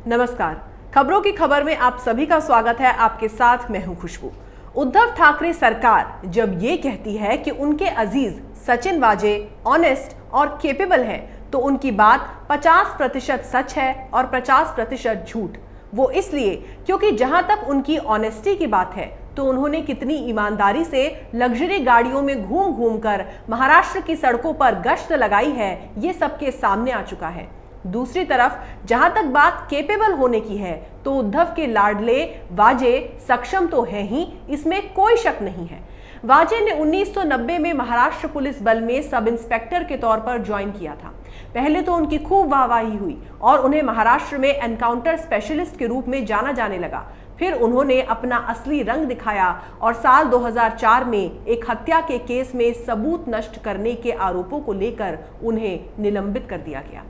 नमस्कार। खबरों की खबर में आप सभी का स्वागत है। आपके साथ मैं हूं खुशबू। उद्धव ठाकरे सरकार जब ये कहती है कि उनके अजीज सचिन वाजे ऑनेस्ट और केपेबल है, तो उनकी बात 50% सच है और 50% झूठ। वो इसलिए क्योंकि जहां तक उनकी ऑनेस्टी की बात है, तो उन्होंने कितनी ईमानदारी से लग्जरी गाड़ियों में घूम घूम कर महाराष्ट्र की सड़कों पर गश्त लगाई है, ये सबके सामने आ चुका है। दूसरी तरफ जहां तक बात केपेबल होने की है, तो उद्धव के लाडले वाजे सक्षम तो है ही, इसमें कोई शक नहीं है। वाजे ने 1990 में महाराष्ट्र पुलिस बल में सब इंस्पेक्टर के तौर पर ज्वाइन किया था। पहले तो उनकी खूब वाहवाही हुई और उन्हें महाराष्ट्र में एनकाउंटर स्पेशलिस्ट के रूप में जाना जाने लगा। फिर उन्होंने अपना असली रंग दिखाया और साल 2004 में एक हत्या के केस में सबूत नष्ट करने के आरोपों को लेकर उन्हें निलंबित कर दिया गया।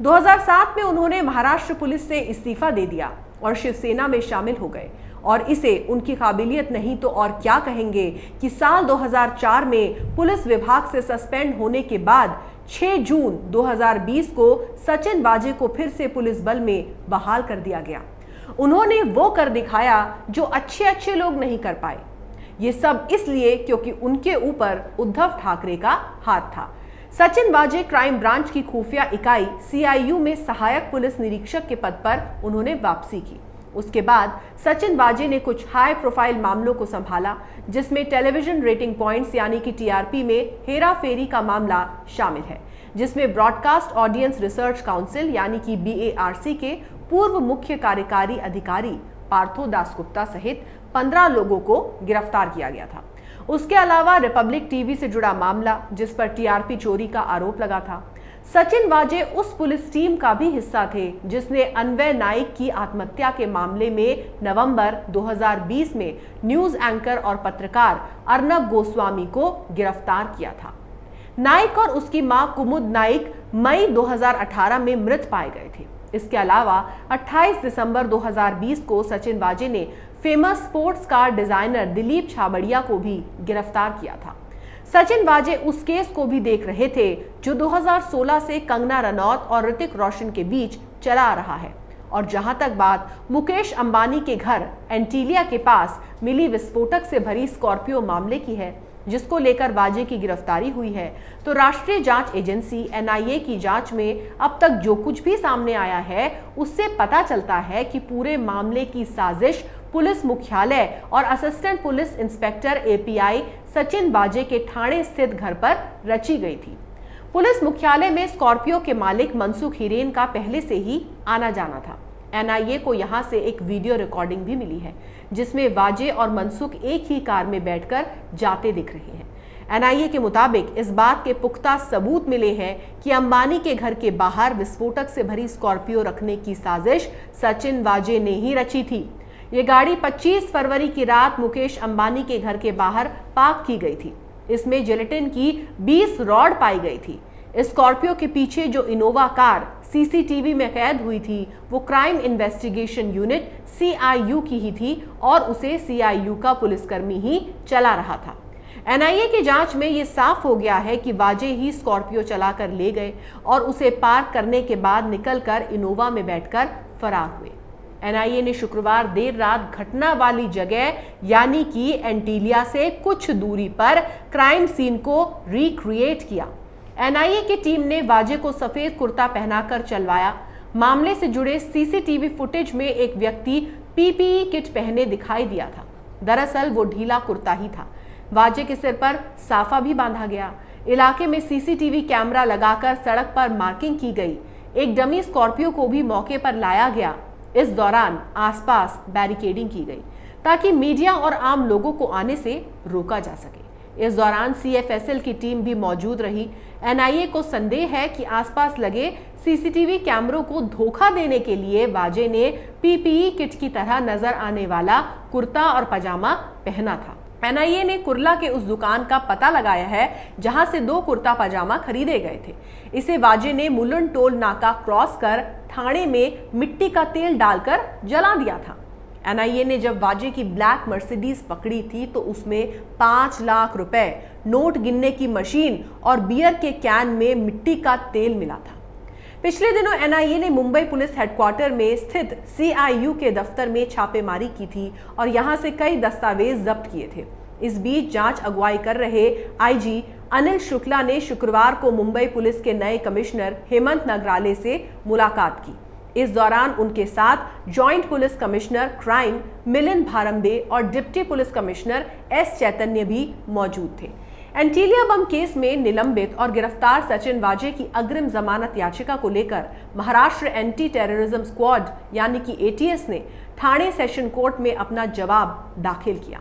2007 में उन्होंने महाराष्ट्र पुलिस से इस्तीफा दे दिया और शिवसेना में शामिल हो गए। और इसे उनकी काबिलियत नहीं तो और क्या कहेंगे कि साल 2004 में पुलिस विभाग से सस्पेंड होने के बाद 6 जून 2020 को सचिन वाजे को फिर से पुलिस बल में बहाल कर दिया गया। उन्होंने वो कर दिखाया जो अच्छे अच्छे लोग नहीं कर पाए। ये सब इसलिए क्योंकि उनके ऊपर उद्धव ठाकरे का हाथ था। सचिन वाजे क्राइम ब्रांच की खुफिया इकाई CIU में सहायक पुलिस निरीक्षक के पद पर उन्होंने वापसी की। उसके बाद सचिन वाजे ने कुछ हाई प्रोफाइल मामलों को संभाला, जिसमें टेलीविजन रेटिंग पॉइंट्स यानी कि TRP में हेरा फेरी का मामला शामिल है, जिसमें ब्रॉडकास्ट ऑडियंस रिसर्च काउंसिल यानी कि BARC के पूर्व मुख्य कार्यकारी अधिकारी पार्थो दासगुप्ता सहित 15 लोगों को गिरफ्तार किया गया था। उसके अलावा रिपब्लिक टीवी से जुड़ा मामला, जिस पर TRP चोरी का आरोप लगा था। सचिन वाजे उस पुलिस टीम का भी हिस्सा थे जिसने अन्वय नाइक की आत्महत्या के मामले में नवंबर 2020 में न्यूज एंकर और पत्रकार अर्नब गोस्वामी को गिरफ्तार किया था। नाइक और उसकी मां कुमुद नाइक मई 2018 में मृत पाए गए थे। इसके अलावा 28 दिसंबर 2020 को सचिन वाजे ने famous sports car designer Dilip Chhabria को भी गिरफ्तार किया था। सचिन वाजे उस केस को भी देख रहे थे जो 2016 से कंगना रनौत और ऋतिक रोशन के बीच चला आ रहा है। और जहां तक बात मुकेश अंबानी के घर एंटीलिया के पास मिली विस्फोटक से भरी स्कॉर्पियो मामले की है, जिसको लेकर वाजे की गिरफ्तारी हुई है, तो राष्ट्रीय जांच एजेंसी NIA की जांच में अब तक जो कुछ भी सामने आया है, उससे पता चलता है कि पूरे मामले की साजिश पुलिस मुख्यालय और assistant police inspector API Sachin वाजे के ठाणे स्थित घर पर रची गई थी। पुलिस मुख्यालय में स्कॉर्पियो के मालिक मनसुख हिरेन का पहले से ही आना जाना था। NIA को यहां से एक वीडियो रिकॉर्डिंग भी मिली है, जिसमें वाजे और मनसुख एक ही कार में बैठकर जाते दिख रहे हैं। NIA के मुताबिक इस बात के पुख्ता सबूत मिले हैं कि अंबानी के घर के बाहर विस्फोटक से भरी स्कॉर्पियो रखने की साजिश सचिन वाजे ने ही रची थी। ये गाड़ी 25 फरवरी की रात मुकेश अंबानी के घर के बाहर पार्क की गई थी। इसमें जिलेटिन की 20 रॉड पाई गई थी। स्कॉर्पियो के पीछे जो इनोवा कार CCTV में कैद हुई थी, वो क्राइम इन्वेस्टिगेशन यूनिट CIU की ही थी और उसे CIU का पुलिसकर्मी ही चला रहा था। NIA की जांच में ये साफ हो गया है कि वाजे ही स्कॉर्पियो चलाकर ले गए और उसे पार्क करने के बाद निकलकर इनोवा में बैठकर फरार हुए। NIA ने शुक्रवार देर रात घटना वाली जगह यानी कि एंटीलिया से कुछ दूरी पर क्राइम सीन को रिक्रिएट किया। NIA की टीम ने वाजे को सफेद कुर्ता पहनाकर चलवाया। मामले से जुड़े CCTV फुटेज में एक व्यक्ति PPE किट पहने दिखाई दिया था। दरअसल वो ढीला कुर्ता ही था। वाजे के सिर पर साफा भी बांधा गया। इलाके में CCTV कैमरा लगाकर सड़क पर मार्किंग की गई। एक डमी स्कॉर्पियो को भी मौके पर लाया गया। इस दौरान आसपास बैरिकेडिंग की गई ताकि मीडिया और आम लोगों को आने से रोका जा सके। इस दौरान CFSL की टीम भी मौजूद रही। NIA को संदेह है कि आसपास लगे CCTV कैमरों को धोखा देने के लिए वाजे ने PPE किट की तरह नजर आने वाला कुर्ता और पजामा पहना था। NIA ने कुर्ला के उस दुकान का पता लगाया है जहां से 2 कुर्ता पजामा खरीदे गए थे। इसे वाजे ने मुलुंड टोल नाका क्रॉस कर ठाणे में मिट्टी का तेल डालकर जला दिया था। NIA ने जब वाजे की ब्लैक मर्सिडीज पकड़ी थी तो उसमें 5 लाख रुपए, नोट गिनने की मशीन और बियर के कैन में मिट्टी का तेल मिला था। पिछले दिनों एनआईए ने मुंबई पुलिस हेडक्वार्टर में स्थित सीआईयू के दफ्तर में छापेमारी की थी और यहां से कई दस्तावेज जब्त किए थे। इस बीच जांच अगुवाई कर रहे आईजी अनिल शुक्ला ने शुक्रवार को मुंबई पुलिस के नए कमिश्नर हेमंत नगराले से मुलाकात की। इस दौरान उनके साथ joint police commissioner crime Milind Bharambe और डिप्टी पुलिस कमिश्नर एस चैतन्य भी मौजूद थे। एंटीलिया बम केस में निलंबित और गिरफ्तार सचिन वाजे की अग्रिम जमानत याचिका को लेकर महाराष्ट्र एंटी टेररिज्म स्क्वाड यानी कि एटीएस ने ठाणे सेशन कोर्ट में अपना जवाब दाखिल किया।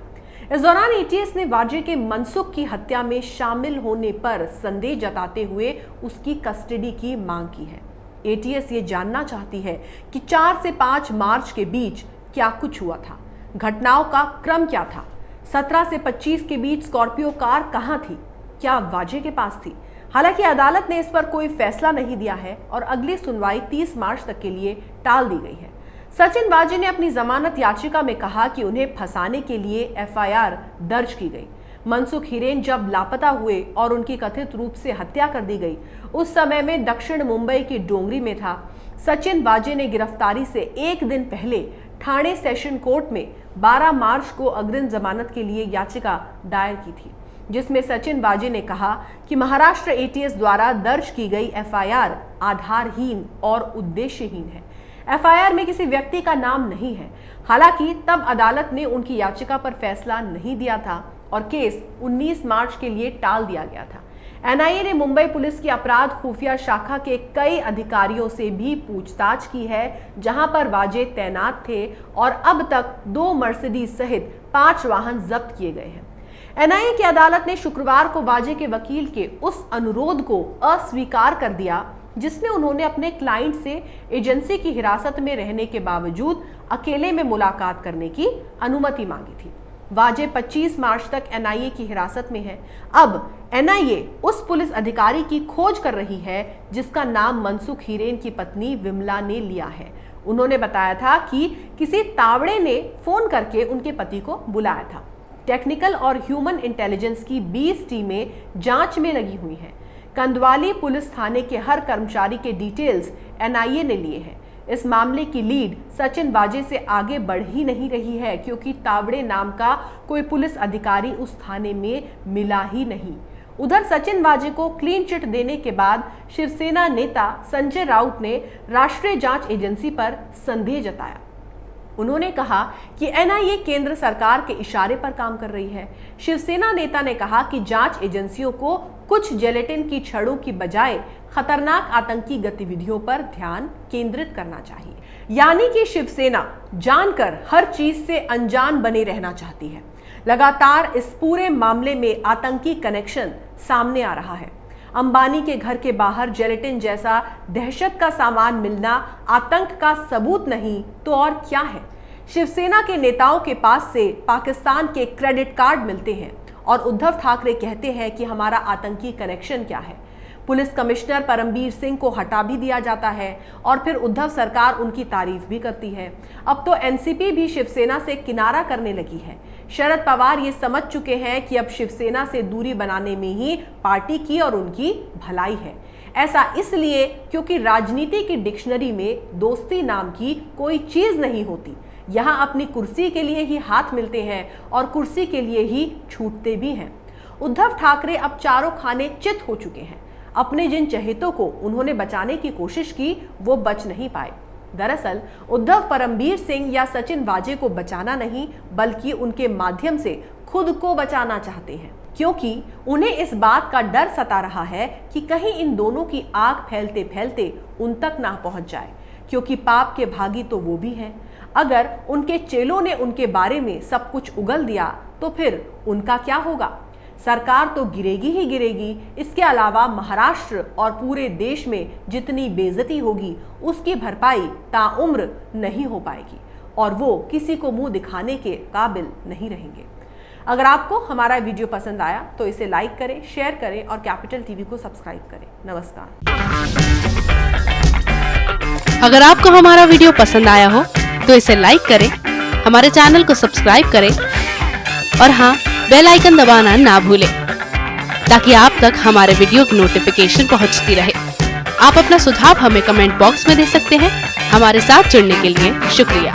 इस दौरान एटीएस ने वाजे के मनसुख की हत्या में शामिल होने पर संदेह जताते हुए उसकी कस्टडी की मांग की है। एटीएस ये जानना चाहती है कि 4 से 5 मार्च के बीच क्या कुछ हुआ था, घटनाओं का क्रम क्या था, 17 से 25 के बीच स्कॉर्पियो कार कहां थी, क्या वाजे के पास थी। हालांकि अदालत ने इस पर कोई फैसला नहीं दिया है और अगली सुनवाई 30 मार्च तक के लिए टाल दी गई है। सचिन वाजे ने अपनी जमानत याचिका में कहा कि उन्हें फंसाने के लिए एफआईआर दर्ज की गई। मनसुख हिरेन जब लापता हुए और उनकी कथित रूप से हत्या कर दी गई, उस समय में दक्षिण मुंबई की डोंगरी में था। सचिन वाजे ने गिरफ्तारी से एक दिन पहले ठाणे सेशन कोर्ट में 12 मार्च को अग्रिम जमानत के लिए याचिका दायर की थी, जिसमें सचिन वाजे ने कहा कि महाराष्ट्र एटीएस द्वारा दर्ज की गई एफआईआर आधारहीन और उद्देश्यहीन है। एफआईआर में किसी व्यक्ति का नाम नहीं है। हालांकि तब अदालत ने उनकी याचिका पर फैसला नहीं दिया था और केस 19 मार्च के लिए टाल दिया गया था। एनआईए ने मुंबई पुलिस की अपराध खुफिया शाखा के कई अधिकारियों से भी पूछताछ की है, जहां पर वाजे तैनात थे और अब तक 2 मर्सिडीज सहित 5 वाहन जब्त किए गए हैं। एनआईए की अदालत ने शुक्रवार को वाजे के वकील के उस अनुरोध को अस्वीकार कर दिया जिसमें उन्होंने अपने क्लाइंट से एजेंसी की हिरासत में रहने के बावजूद अकेले में मुलाकात करने की अनुमति मांगी थी। वाजे 25 मार्च तक एनआईए की हिरासत में है। अब एनआईए उस पुलिस अधिकारी की खोज कर रही है जिसका नाम मनसुख हिरेन की पत्नी विमला ने लिया है। उन्होंने बताया था कि किसी तावड़े ने फोन करके उनके पति को बुलाया था। टेक्निकल और ह्यूमन इंटेलिजेंस की 20 टीमें जांच में लगी हुई हैं। कंदवाली पुलिस थाने के हर कर्मचारी के डिटेल्स एनआईए ने लिए हैं। इस मामले की लीड सचिन वाजे से आगे बढ़ ही नहीं रही है, क्योंकि तावड़े नाम का कोई पुलिस अधिकारी उस थाने में मिला ही नहीं। उधर सचिन वाजे को क्लीन चिट देने के बाद शिवसेना नेता संजय राउत ने राष्ट्रीय जांच एजेंसी पर संदेह जताया। उन्होंने कहा कि एनआईए केंद्र सरकार के इशारे पर काम कर रही है। शिवसेना नेता ने कहा कि जांच एजेंसियों को कुछ जिलेटिन की छड़ों की बजाय खतरनाक आतंकी गतिविधियों पर ध्यान केंद्रित करना चाहिए। यानी कि शिवसेना जानकर हर चीज से अनजान बने रहना चाहती है। लगातार इस पूरे मामले में आतंकी कनेक्शन सामने आ रहा है। अंबानी के घर के बाहर जिलेटिन जैसा दहशत का सामान मिलना आतंक का सबूत नहीं तो और क्या है। शिवसेना के नेताओं के पास से पाकिस्तान के क्रेडिट कार्ड मिलते हैं और उद्धव ठाकरे कहते हैं कि हमारा आतंकी कनेक्शन क्या है। पुलिस कमिश्नर परमबीर सिंह को हटा भी दिया जाता है और फिर उद्धव सरकार उनकी तारीफ भी करती है। अब तो एनसीपी भी शिवसेना से किनारा करने लगी है। शरद पवार ये समझ चुके हैं कि अब शिवसेना से दूरी बनाने में ही पार्टी की और उनकी भलाई है। ऐसा इसलिए क्योंकि राजनीति की डिक्शनरी में दोस्ती नाम की कोई चीज नहीं होती। यहाँ अपनी कुर्सी के लिए ही हाथ मिलते हैं और कुर्सी के लिए ही छूटते भी हैं। उद्धव ठाकरे अब चारों खाने चित हो चुके हैं। अपने जिन चहेतों को उन्होंने बचाने की कोशिश की वो बच नहीं पाए। दरअसल उद्धव परमबीर सिंह या सचिन वाजे को बचाना नहीं बल्कि उनके माध्यम से खुद को बचाना चाहते हैं, क्योंकि उन्हें इस बात का डर सता रहा है कि कहीं इन दोनों की आग फैलते फैलते उन तक ना पहुंच जाए, क्योंकि पाप के भागी तो वो भी हैं। अगर उनके चेलों ने उनके बारे में सब कुछ उगल दिया तो फिर उनका क्या होगा। सरकार तो गिरेगी ही गिरेगी। इसके अलावा महाराष्ट्र और पूरे देश में जितनी बेइज्जती होगी उसकी भरपाई ताउम्र नहीं हो पाएगी और वो किसी को मुंह दिखाने के काबिल नहीं रहेंगे। अगर आपको हमारा वीडियो पसंद आया तो इसे लाइक करें, शेयर करें और कैपिटल टीवी को सब्सक्राइब करें। नमस्कार। अगर आपको हमारा वीडियो पसंद आया हो तो इसे लाइक करें, हमारे चैनल को सब्सक्राइब करें और हाँ, बेल आइकन दबाना ना भूलें ताकि आप तक हमारे वीडियो की नोटिफिकेशन पहुंचती रहे। आप अपना सुझाव हमें कमेंट बॉक्स में दे सकते हैं। हमारे साथ जुड़ने के लिए शुक्रिया।